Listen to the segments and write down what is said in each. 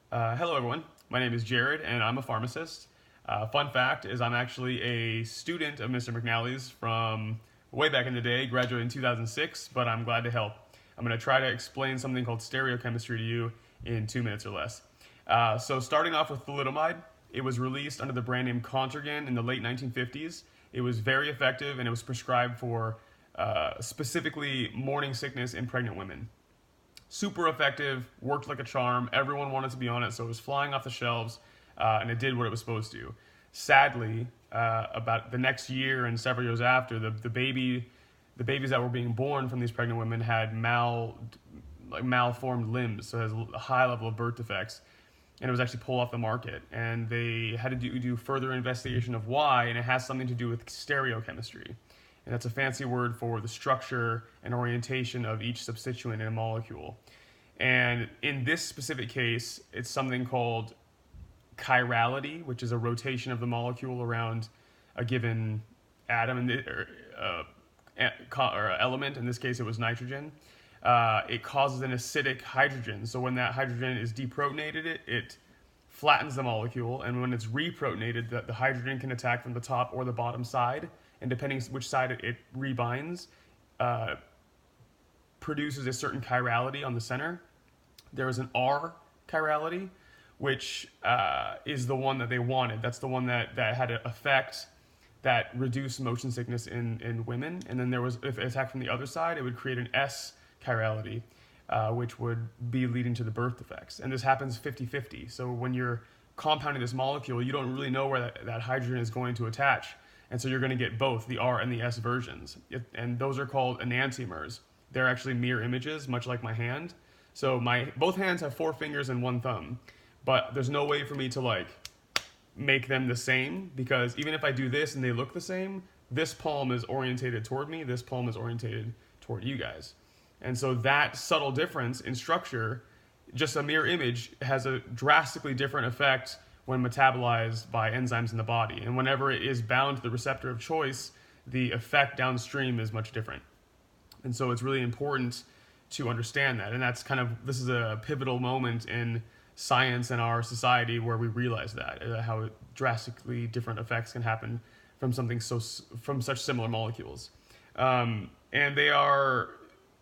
Hello, everyone. My name is Jared, and I'm a pharmacist. Fun fact is I'm actually a student of Mr. McNally's from way back in the day, graduated in 2006, but I'm glad to help. I'm going to try to explain something called stereochemistry to you in 2 minutes or less. So starting off with thalidomide, it was released under the brand name Contergan in the late 1950s. It was very effective, and it was prescribed for specifically morning sickness in pregnant women. Super effective, worked like a charm. Everyone wanted to be on it, so it was flying off the shelves, and it did what it was supposed to. Sadly, about the next year and several years after, the babies that were being born from these pregnant women had malformed limbs, so it has a high level of birth defects, and it was actually pulled off the market. And they had to do further investigation of why, and it has something to do with stereochemistry. And that's a fancy word for the structure and orientation of each substituent in a molecule. And in this specific case, it's something called chirality, which is a rotation of the molecule around a given atom or element. In this case, it was nitrogen. It causes an acidic hydrogen. So when that hydrogen is deprotonated, it flattens the molecule, and when it's reprotonated, the hydrogen can attack from the top or the bottom side, and depending which side it rebinds, produces a certain chirality on the center. There is an R chirality, which is the one that they wanted. That's the one that had an effect that reduced motion sickness in women. And then there was, if it attacked from the other side, it would create an S chirality, which would be leading to the birth defects. And this happens 50-50. So when you're compounding this molecule, you don't really know where that hydrogen is going to attach. And so you're going to get both the R and the S versions. And those are called enantiomers. They're actually mirror images, much like my hand. So both hands have 4 fingers and 1 thumb. But there's no way for me to make them the same, because even if I do this and they look the same, this palm is orientated toward me, this palm is orientated toward you guys. And so that subtle difference in structure, just a mirror image, has a drastically different effect when metabolized by enzymes in the body. And whenever it is bound to the receptor of choice, the effect downstream is much different. And so it's really important to understand that. And this is a pivotal moment in science and our society where we realize that, how drastically different effects can happen from from such similar molecules. And they are,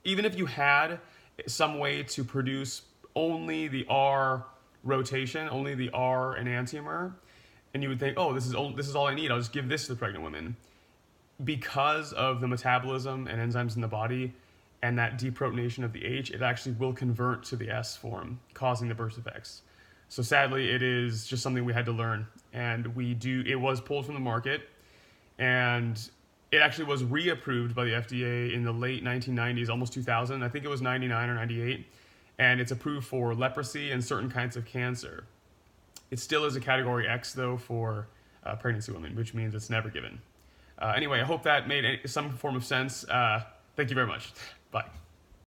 even if you had some way to produce only the R rotation, only the R enantiomer, and you would think, oh, this is all I need, I'll just give this to the pregnant women. Because of the metabolism and enzymes in the body and that deprotonation of the H, it actually will convert to the S form, causing the birth defects. So sadly, it is just something we had to learn, and it was pulled from the market, and it actually was reapproved by the FDA in the late 1990s, almost 2000. I think it was 99 or 98. And it's approved for leprosy and certain kinds of cancer. It still is a category X, though, for pregnancy women, which means it's never given. Anyway, I hope that made some form of sense. Thank you very much. Bye.